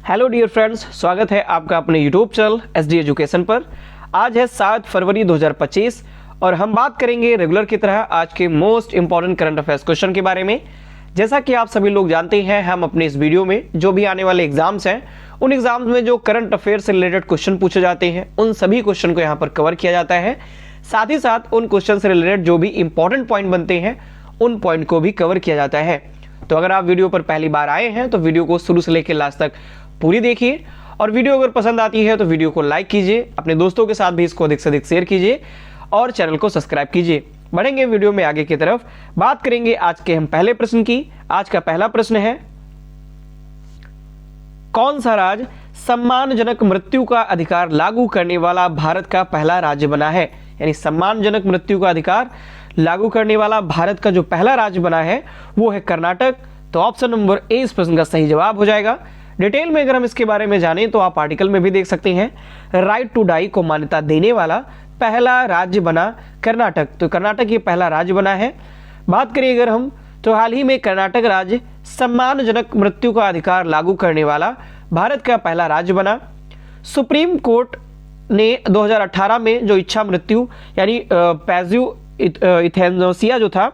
Hello dear friends, स्वागत है आपका अपने यूट्यूब चैनल SD एजुकेशन पर। आज है 7 फरवरी 2025 और हम बात करेंगे रेगुलर की तरह आज के most important current affairs question के बारे में। जैसा कि आप सभी लोग जानते हैं, हम अपने इस वीडियो में जो भी आने वाले एग्जाम्स हैं उन एग्जाम्स में जो करंट अफेयर से रिलेटेड क्वेश्चन पूछे जाते हैं उन सभी क्वेश्चन को यहाँ पर कवर किया जाता है। साथ ही साथ उन क्वेश्चन से रिलेटेड जो भी इंपॉर्टेंट पॉइंट बनते हैं उन पॉइंट को भी कवर किया जाता है। तो अगर आप वीडियो पर पहली बार आए हैं तो वीडियो को शुरू से लेकर लास्ट तक पूरी देखिए और वीडियो अगर पसंद आती है तो वीडियो को लाइक कीजिए, अपने दोस्तों के साथ भी इसको अधिक से अधिक शेयर कीजिए और चैनल को सब्सक्राइब कीजिए। बढ़ेंगे वीडियो में आगे की तरफ, बात करेंगे आज के हम पहले प्रश्न की। आज का पहला प्रश्न है, कौन सा राज्य सम्मानजनक मृत्यु का अधिकार लागू करने वाला भारत का पहला राज्य बना है? यानी सम्मानजनक मृत्यु का अधिकार लागू करने वाला भारत का जो पहला राज्य बना है वो है कर्नाटक। तो ऑप्शन नंबर ए इस प्रश्न का सही जवाब हो जाएगा। डिटेल में अगर हम इसके बारे में जानें तो आप आर्टिकल में भी देख सकते हैं, राइट टू डाई को मान्यता देने वाला पहला राज्य बना कर्नाटक। तो कर्नाटक ये पहला राज्य बना है। बात करें अगर हम तो हाल ही में कर्नाटक राज्य सम्मानजनक मृत्यु का अधिकार लागू करने वाला भारत का पहला राज्य बना। सुप्रीम कोर्ट ने 2018 में जो इच्छा मृत्यु यानी पैसिव इथेनोसिया जो था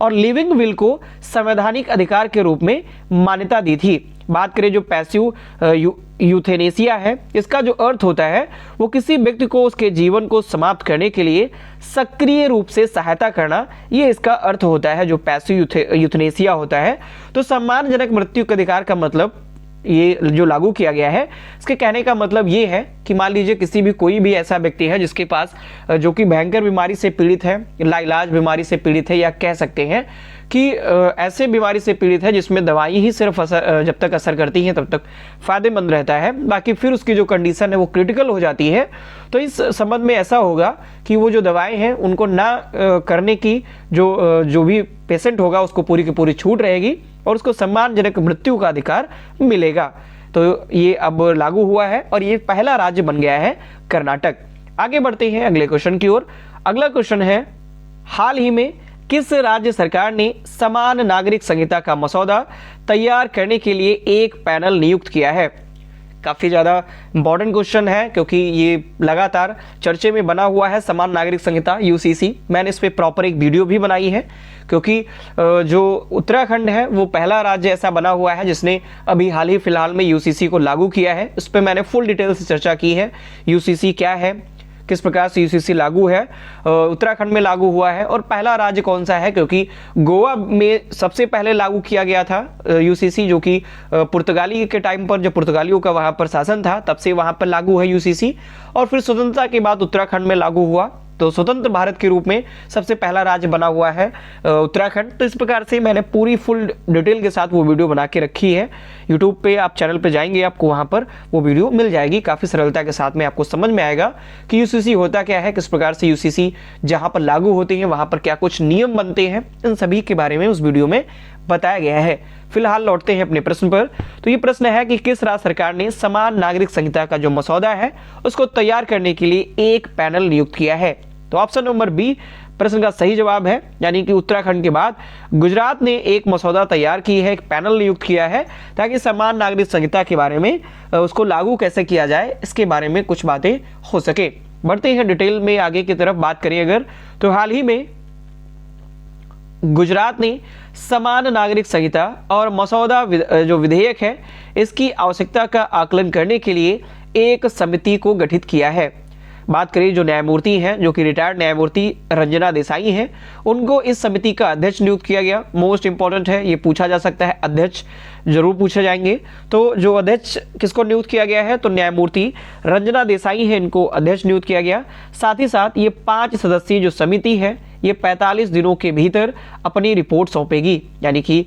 और लिविंग विल को संवैधानिक अधिकार के रूप में मान्यता दी थी। बात करें जो पैसिव यूथेनेसिया है, इसका जो अर्थ होता है वो किसी व्यक्ति को उसके जीवन को समाप्त करने के लिए सक्रिय रूप से सहायता करना, ये इसका अर्थ होता है जो पैसिव यूथेनेसिया होता है। तो सम्मानजनक मृत्यु के अधिकार का मतलब ये जो लागू किया गया है, इसके कहने का मतलब ये है कि मान लीजिए किसी भी कोई भी ऐसा व्यक्ति है जिसके पास जो कि भयंकर बीमारी से पीड़ित है, लाइलाज बीमारी से पीड़ित है, या कह सकते हैं कि ऐसे बीमारी से पीड़ित है जिसमें दवाई ही सिर्फ जब तक असर करती हैं तब तक फायदेमंद रहता है, बाकी फिर उसकी जो कंडीशन है वो क्रिटिकल हो जाती है। तो इस संबंध में ऐसा होगा कि वो जो दवाएं हैं उनको ना करने की जो भी पेशेंट होगा उसको पूरी की पूरी छूट रहेगी और उसको सम्मानजनक मृत्यु का अधिकार मिलेगा। तो ये अब लागू हुआ है और ये पहला राज्य बन गया है कर्नाटक। आगे बढ़ते हैं अगले क्वेश्चन की ओर। अगला क्वेश्चन है, हाल ही में किस राज्य सरकार ने समान नागरिक संहिता का मसौदा तैयार करने के लिए एक पैनल नियुक्त किया है? काफ़ी ज़्यादा इंपॉर्टेंट क्वेश्चन है क्योंकि ये लगातार चर्चे में बना हुआ है। समान नागरिक संहिता UCC, मैंने इस पर प्रॉपर एक वीडियो भी बनाई है क्योंकि जो उत्तराखंड है वो पहला राज्य ऐसा बना हुआ है जिसने अभी हाल ही फिलहाल में UCC को लागू किया है। इस पर मैंने फुल डिटेल से चर्चा की है, UCC क्या है, किस प्रकार से UCC लागू है, उत्तराखंड में लागू हुआ है और पहला राज्य कौन सा है, क्योंकि गोवा में सबसे पहले लागू किया गया था UCC, जो कि पुर्तगाली के टाइम पर जब पुर्तगालियों का वहाँ पर शासन था तब से वहाँ पर लागू है UCC और फिर स्वतंत्रता के बाद उत्तराखंड में लागू हुआ। तो स्वतंत्र भारत के रूप में सबसे पहला राज्य बना हुआ है उत्तराखंड। तो इस प्रकार से मैंने पूरी फुल डिटेल के साथ वो वीडियो बना के रखी है। यूट्यूब पे आप चैनल पे जाएंगे, आपको वहाँ पर वो वीडियो मिल जाएगी। काफ़ी सरलता के साथ में आपको समझ में आएगा कि UCC होता क्या है, किस प्रकार से UCC जहाँ पर लागू होती है वहाँ पर क्या कुछ नियम बनते हैं, इन सभी के बारे में उस वीडियो में बताया गया है। फिलहाल लौटते हैं अपने प्रश्न पर। तो ये प्रश्न है कि किस राज्य सरकार ने समान नागरिक संहिता का जो मसौदा है उसको तैयार करने के लिए एक पैनल नियुक्त किया है? तो ऑप्शन नंबर बी प्रश्न का सही जवाब है, यानी कि उत्तराखंड के बाद गुजरात ने एक मसौदा तैयार की है, एक पैनल नियुक्त किया है ताकि समान नागरिक संहिता के बारे में उसको लागू कैसे किया जाए इसके बारे में कुछ बातें हो सके। बढ़ते हैं डिटेल में आगे की तरफ। बात करें अगर तो हाल ही में गुजरात ने समान नागरिक संहिता और मसौदा जो विधेयक है इसकी आवश्यकता का आकलन करने के लिए एक समिति को गठित किया है। बात करें जो न्यायमूर्ति हैं, जो कि रिटायर्ड न्यायमूर्ति रंजना देसाई हैं, उनको इस समिति का अध्यक्ष नियुक्त किया गया। मोस्ट इंपॉर्टेंट है, ये पूछा जा सकता है, अध्यक्ष जरूर पूछे जाएंगे। तो जो अध्यक्ष किसको नियुक्त किया गया है, तो न्यायमूर्ति रंजना देसाई हैं, इनको अध्यक्ष नियुक्त किया गया। साथ ही साथ ये 5 सदस्यीय जो समिति है ये 45 दिनों के भीतर अपनी रिपोर्ट सौंपेगी, यानी कि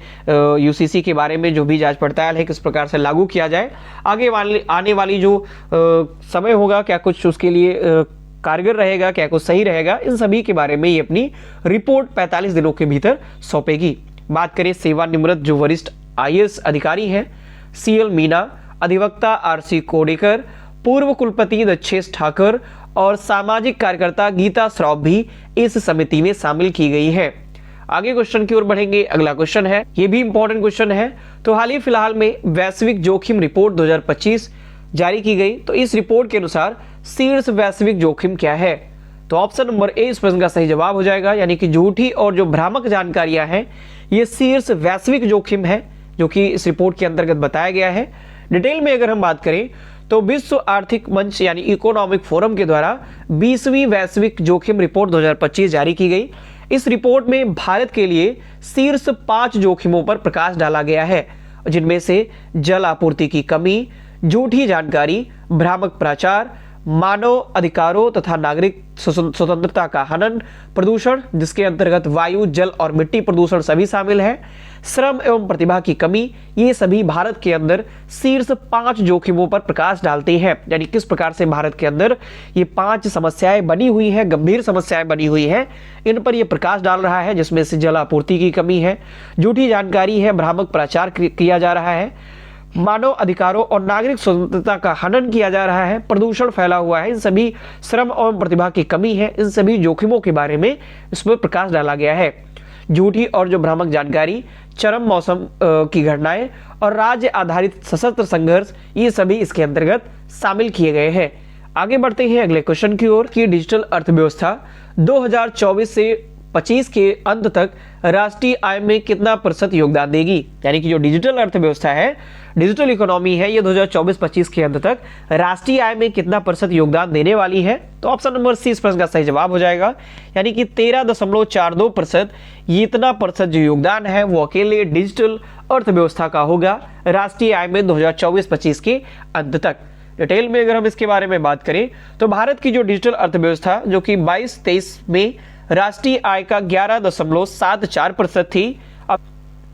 UCC के बारे में जो भी जांच पड़ताल है किस प्रकार से लागू किया जाए, आने वाली जो समय होगा क्या कुछ उसके लिए कारगर रहेगा, क्या कुछ सही रहेगा, इन सभी के बारे में ये अपनी रिपोर्ट 45 दिनों के भीतर सौंपेगी। बात करें सेवानिवृत्त जो वरिष्ठ IAS अधिकारी हैं, CL मीना, अधिवक्ता RC कोडेकर, पूर्व कुलपति दक्षेश ठाकर और सामाजिक कार्यकर्ता गीता श्रॉफ भी इस समिति में शामिल की गई है। आगे क्वेश्चन की ओर बढ़ेंगे। अगला क्वेश्चन है, ये भी इंपॉर्टेंट क्वेश्चन है। तो हाल ही फिलहाल में वैश्विक जोखिम रिपोर्ट 2025 जारी की गई। तो इस रिपोर्ट के अनुसार शीर्ष वैश्विक जोखिम क्या है? तो ऑप्शन नंबर ए इस प्रश्न का सही जवाब हो जाएगा, यानी कि झूठी और जो भ्रामक जानकारियां हैं ये शीर्ष वैश्विक जोखिम है, जो कि इस रिपोर्ट के अंतर्गत बताया गया है। डिटेल में अगर हम बात करें तो विश्व आर्थिक मंच यानी इकोनॉमिक फोरम के द्वारा 20वीं वैश्विक जोखिम रिपोर्ट 2025 जारी की गई। इस रिपोर्ट में भारत के लिए शीर्ष 5 जोखिमों पर प्रकाश डाला गया है, जिनमें से जल आपूर्ति की कमी, झूठी जानकारी, भ्रामक प्रचार, मानव अधिकारों तथा नागरिक स्वतंत्रता का हनन, प्रदूषण जिसके अंतर्गत वायु, जल और मिट्टी प्रदूषण सभी शामिल है, श्रम एवं प्रतिभा की कमी, ये सभी भारत के अंदर शीर्ष 5 जोखिमों पर प्रकाश डालते हैं। यानी किस प्रकार से भारत के अंदर ये 5 समस्याएं बनी हुई हैं, गंभीर समस्याएं बनी हुई हैं, इन पर यह प्रकाश डाल रहा है, जिसमें से जल आपूर्ति की कमी है, झूठी जानकारी है, भ्रामक प्रचार किया जा रहा है, मानव अधिकारों और नागरिक स्वतंत्रता का हनन किया जा रहा है, प्रदूषण फैला हुआ है, इन सभी श्रम और प्रतिभा की कमी है, इन सभी जोखिमों के बारे में इसमें प्रकाश डाला गया है। झूठी और जो भ्रामक जानकारी, चरम मौसम की घटनाएं और राज्य आधारित सशस्त्र संघर्ष, ये सभी इसके अंतर्गत शामिल किए गए हैं। आगे बढ़ते हैं अगले क्वेश्चन की ओर कि डिजिटल अर्थव्यवस्था 2024 से 25 के अंत तक राष्ट्रीय आय में कितना प्रतिशत योगदान देगी? यानी कि जो डिजिटल अर्थव्यवस्था है, डिजिटल इकोनॉमी है, ये 2024-25 के अंत तक राष्ट्रीय आय में कितना प्रतिशत योगदान देने वाली है? तो ऑप्शन नंबर सी इस प्रश्न का सही जवाब हो जाएगा, यानी कि 13.42%। ये इतना प्रतिशत जो योगदान है वो अकेले डिजिटल अर्थव्यवस्था का होगा राष्ट्रीय आय में 2024-25 के अंत तक। डिटेल में अगर हम इसके बारे में बात करें तो भारत की जो डिजिटल अर्थव्यवस्था जो कि 22-23 में राष्ट्रीय आय का 11.74% थी, अब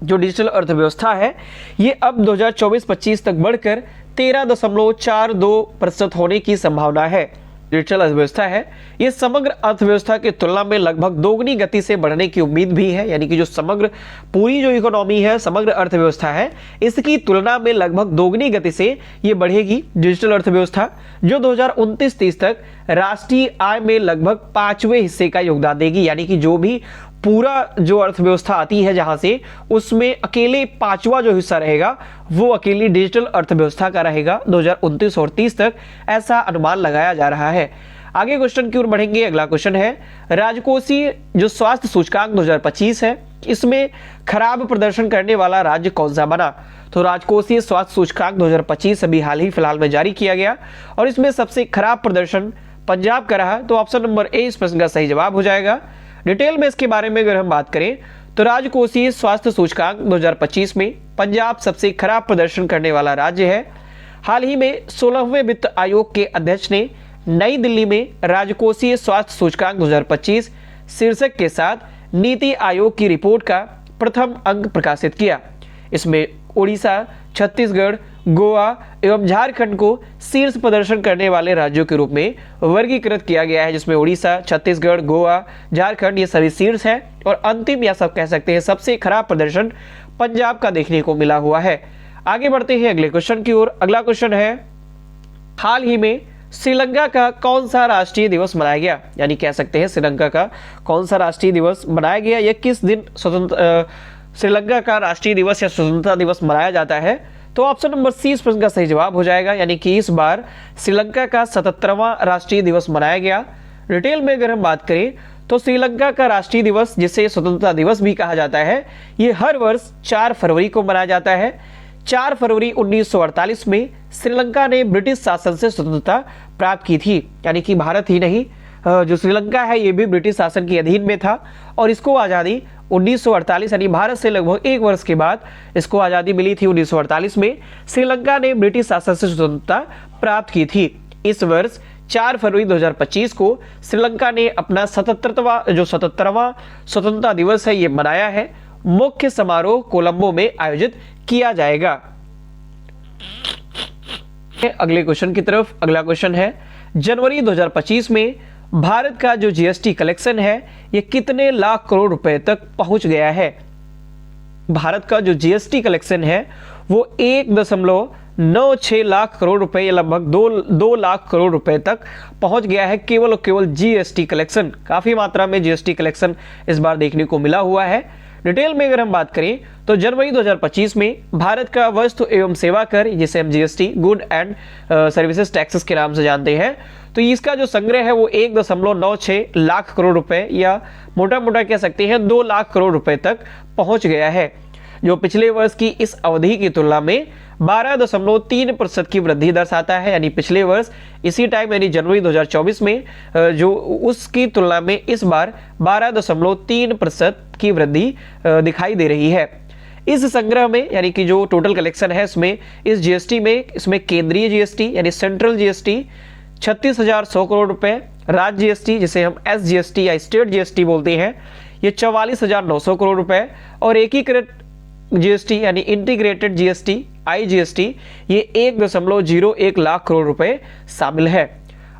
जो डिजिटल अर्थव्यवस्था है ये अब 2024-25 तक बढ़कर 13.42% होने की संभावना है। डिजिटल अर्थव्यवस्था है ये समग्र अर्थव्यवस्था की तुलना में लगभग दोगुनी गति से बढ़ने की उम्मीद भी है, यानी कि जो समग्र पूरी जो इकोनॉमी है, समग्र अर्थव्यवस्था है, इसकी तुलना में लगभग दोगुनी गति से ये बढ़ेगी डिजिटल अर्थव्यवस्था, जो 2029-30 तक राष्ट्रीय आय में लगभग 5वें हिस्से का योगदान देगी। यानी कि जो भी पूरा जो अर्थव्यवस्था आती है जहां से, उसमें अकेले 5वां जो हिस्सा रहेगा वो अकेली डिजिटल अर्थव्यवस्था का रहेगा 2029 और 30 तक, ऐसा अनुमान लगाया जा रहा है। आगे क्वेश्चन की ओर बढ़ेंगे। अगला क्वेश्चन है, राजकोषीय जो स्वास्थ्य सूचकांक 2025 है, इसमें खराब प्रदर्शन करने वाला राज्य कौन सा बना? तो राजकोषीय स्वास्थ्य सूचकांक 2025 अभी हाल ही फिलहाल में जारी किया गया और इसमें सबसे खराब प्रदर्शन पंजाब का रहा। तो ऑप्शन नंबर ए इस प्रश्न का सही जवाब हो जाएगा। डिटेल में इसके बारे में अगर हम बात करें तो राजकोषीय स्वास्थ्य सूचकांक 2025 में पंजाब सबसे खराब प्रदर्शन करने वाला राज्य है। हाल ही में 16वें वित्त आयोग के अध्यक्ष ने नई दिल्ली में राजकोषीय स्वास्थ्य सूचकांक 2025 शीर्षक के साथ नीति आयोग की रिपोर्ट का प्रथम अंक प्रकाशित किया। इसमें उड़ीसा, छत्तीसगढ़, गोवा एवं झारखंड को शीर्ष प्रदर्शन करने वाले राज्यों के रूप में वर्गीकृत किया गया है, जिसमें उड़ीसा, छत्तीसगढ़, गोवा, झारखंड ये सभी शीर्ष हैं और अंतिम या सब कह सकते हैं सबसे खराब प्रदर्शन पंजाब का देखने को मिला हुआ है। आगे बढ़ते हैं अगले क्वेश्चन की ओर। अगला क्वेश्चन है, हाल ही में श्रीलंका का कौन सा राष्ट्रीय दिवस मनाया गया? यानी कह सकते हैं श्रीलंका का कौन सा राष्ट्रीय दिवस मनाया गया, या किस दिन श्रीलंका का राष्ट्रीय दिवस या स्वतंत्रता दिवस मनाया जाता है? तो ऑप्शन नंबर सी इस प्रश्न का सही जवाब हो जाएगा, यानी कि इस बार श्रीलंका का 77वां राष्ट्रीय दिवस मनाया गया। डिटेल में अगर हम बात करें तो श्रीलंका का राष्ट्रीय दिवस, जिसे स्वतंत्रता दिवस भी कहा जाता है, ये हर वर्ष 4 फरवरी को मनाया जाता है। 4 फरवरी 1948 में श्रीलंका ने ब्रिटिश शासन से स्वतंत्रता प्राप्त की थी। यानी कि भारत ही नहीं, जो श्रीलंका है ये भी ब्रिटिश शासन के अधीन में था और इसको आज़ादी 1948 यानी भारत से लगभग 1 वर्ष के बाद इसको आज़ादी मिली थी। 1948 में श्रीलंका ने ब्रिटिश शासन से स्वतंत्रता प्राप्त की थी। इस वर्ष 4 फरवरी 2025 को श्रीलंका ने अपना 77वां स्वतंत्रता दिवस है ये मनाया है। मुख्य समारोह कोलंबो में आयोजित किया जाएगा। अगले क्वेश्चन की तरफ। अगला क्वेश्चन है, जनवरी 2025 में भारत का जो जीएसटी कलेक्शन है ये कितने लाख करोड़ रुपए तक पहुंच गया है? भारत का जो जीएसटी कलेक्शन है वो 96 लाख करोड़ रुपए या लगभग 2 लाख करोड़ रुपए तक पहुंच गया है केवल और केवल जीएसटी कलेक्शन। काफी मात्रा में जीएसटी कलेक्शन इस बार देखने को मिला हुआ है। डिटेल में अगर हम बात करें तो जनवरी 2025 में भारत का वस्तु एवं सेवा कर, जिसे हम GST good and services taxes के नाम से जानते हैं, तो इसका जो संग्रह है वो 1.96 लाख करोड़ रुपए या मोटा मोटा कह सकते हैं 2 लाख करोड़ रुपए तक पहुंच गया है, जो पिछले वर्ष की इस अवधि की तुलना में 12.3% की वृद्धि दर्शाता है। यानी पिछले वर्ष इसी टाइम यानी जनवरी 2024 में जो उसकी तुलना में इस बार 12.3% की वृद्धि दिखाई दे रही है। इस संग्रह में यानी कि जो टोटल कलेक्शन है इसमें इस जीएसटी में इसमें केंद्रीय जीएसटी यानी सेंट्रल जीएसटी 36,100 करोड़ रुपए, राज्य जीएसटी जिसे हम एसजीएसटी या स्टेट जीएसटी बोलते हैं ये 44,900 करोड़ रुपए, और एकीकृत जीएसटी यानी इंटीग्रेटेड जीएसटी आईजीएसटी ये 1.01 लाख करोड़ रुपए शामिल है।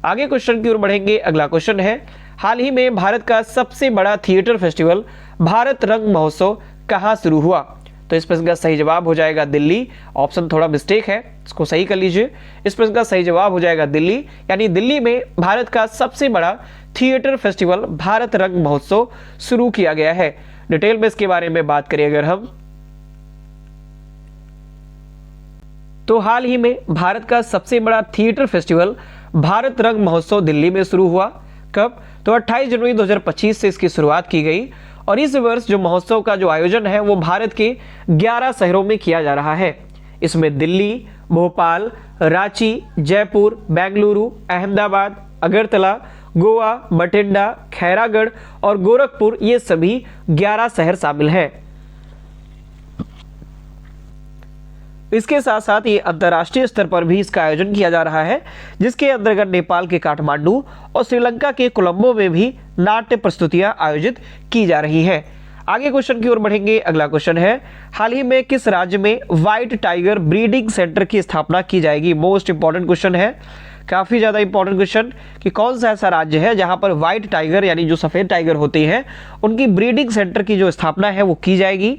आगे क्वेश्चन की ओर बढ़ेंगे। अगला क्वेश्चन है, हाल ही में भारत का सबसे बड़ा थिएटर फेस्टिवल भारत रंग महोत्सव कहां शुरू हुआ? तो इस प्रश्न का सही जवाब हो जाएगा दिल्ली। ऑप्शन थोड़ा मिस्टेक है, इसको सही कर लीजिए। इस प्रश्न का सही जवाब हो जाएगा दिल्ली, यानी दिल्ली में भारत का सबसे बड़ा थिएटर फेस्टिवल भारत रंग महोत्सव शुरू किया गया है। डिटेल में इसके बारे में बात करें अगर हम, तो हाल ही में भारत का सबसे बड़ा थिएटर फेस्टिवल भारत रंग महोत्सव दिल्ली में शुरू हुआ। कब? तो 28 जनवरी 2025 से इसकी शुरुआत की गई, और इस वर्ष जो महोत्सव का जो आयोजन है वो भारत के 11 शहरों में किया जा रहा है। इसमें दिल्ली, भोपाल, रांची, जयपुर, बेंगलुरु, अहमदाबाद, अगरतला, गोवा, बठिंडा, खैरागढ़ और गोरखपुर ये सभी 11 शहर शामिल हैं। इसके साथ साथ ये अंतर्राष्ट्रीय स्तर पर भी इसका आयोजन किया जा रहा है, जिसके अंतर्गत नेपाल के काठमांडू और श्रीलंका के कोलंबो में भी नाट्य प्रस्तुतियां आयोजित की जा रही हैं। आगे क्वेश्चन की ओर बढ़ेंगे। अगला क्वेश्चन है, हाल ही में किस राज्य में व्हाइट टाइगर ब्रीडिंग सेंटर की स्थापना की जाएगी? मोस्ट इंपॉर्टेंट क्वेश्चन है, काफी ज्यादा इंपॉर्टेंट क्वेश्चन, कि कौन सा ऐसा राज्य है जहां पर व्हाइट टाइगर यानी जो सफेद टाइगर होते हैं उनकी ब्रीडिंग सेंटर की जो स्थापना है वो की जाएगी?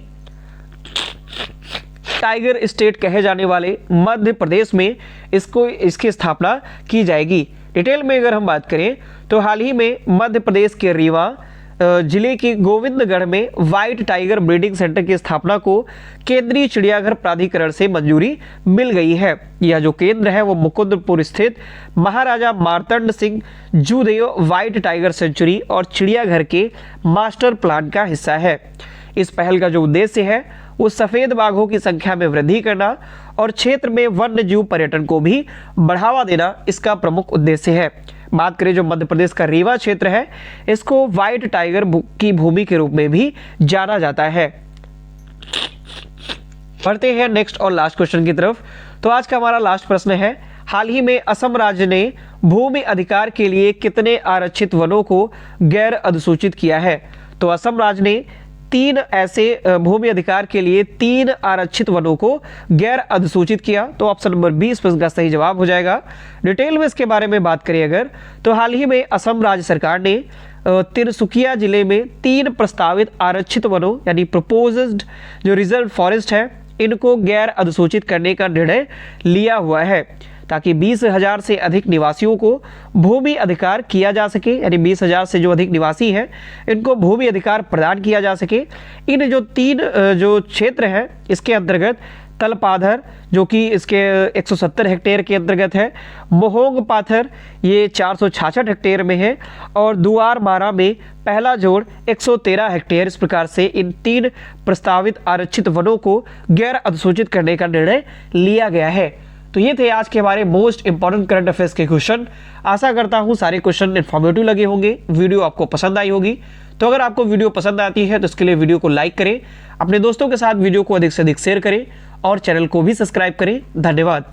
टाइगर स्टेट कहे जाने वाले मध्य प्रदेश में इसकी स्थापना की जाएगी। डिटेल में अगर हम बात करें तो हाल ही में मध्य प्रदेश के रीवा जिले के गोविंदगढ़ में व्हाइट टाइगर ब्रीडिंग सेंटर की स्थापना को केंद्रीय चिड़ियाघर प्राधिकरण से मंजूरी मिल गई है। यह जो केंद्र है वो मुकुंदपुर स्थित Maharaja Martand Singh Judeo white tiger sanctuary और चिड़ियाघर के मास्टर प्लान का हिस्सा है। इस पहल का जो उद्देश्य है वो सफेद बाघों की संख्या में वृद्धि करना और क्षेत्र में वन्य जीव पर्यटन को भी बढ़ावा देना इसका प्रमुख उद्देश्य है। बात करें जो मध्य प्रदेश का रीवा क्षेत्र है, इसको व्हाइट टाइगर की भूमि के रूप में भी जाना जाता है। बढ़ते हैं नेक्स्ट और लास्ट क्वेश्चन की तरफ। तो आज का हमारा लास्ट प्रश्न है, हाल ही में असम राज्य ने भूमि अधिकार के लिए कितने आरक्षित वनों को गैर अधिसूचित किया है? तो असम राज्य ने 3 ऐसे भूमि अधिकार के लिए 3 आरक्षित वनों को गैर अधिसूचित किया। तो ऑप्शन नंबर 20 प्रश्न का सही जवाब हो जाएगा। डिटेल में इसके बारे में बात करें अगर, तो हाल ही में असम राज्य सरकार ने तिनसुकिया जिले में 3 प्रस्तावित आरक्षित वनों यानी प्रपोज्ड जो रिजर्व फॉरेस्ट है इनको गैर अधिसूचित करने का निर्णय लिया हुआ है, ताकि 20,000 से अधिक निवासियों को भूमि अधिकार किया जा सके। यानी 20,000 से जो अधिक निवासी हैं इनको भूमि अधिकार प्रदान किया जा सके। इन जो 3 जो क्षेत्र हैं इसके अंतर्गत तलपाधर जो कि इसके 170 हेक्टेयर के अंतर्गत है, मोहोंग पाथर ये 466 हेक्टेयर में है, और दुआर मारा में पहला जोड़ 113 हेक्टेयर। इस प्रकार से इन 3 प्रस्तावित आरक्षित वनों को गैर अधिसूचित करने का निर्णय लिया गया है। तो ये थे आज के हमारे मोस्ट इंपॉर्टेंट करंट अफेयर्स के क्वेश्चन। आशा करता हूँ सारे क्वेश्चन इन्फॉर्मेटिव लगे होंगे, वीडियो आपको पसंद आई होगी। तो अगर आपको वीडियो पसंद आती है तो इसके लिए वीडियो को लाइक करें, अपने दोस्तों के साथ वीडियो को अधिक से अधिक शेयर करें और चैनल को भी सब्सक्राइब करें। धन्यवाद।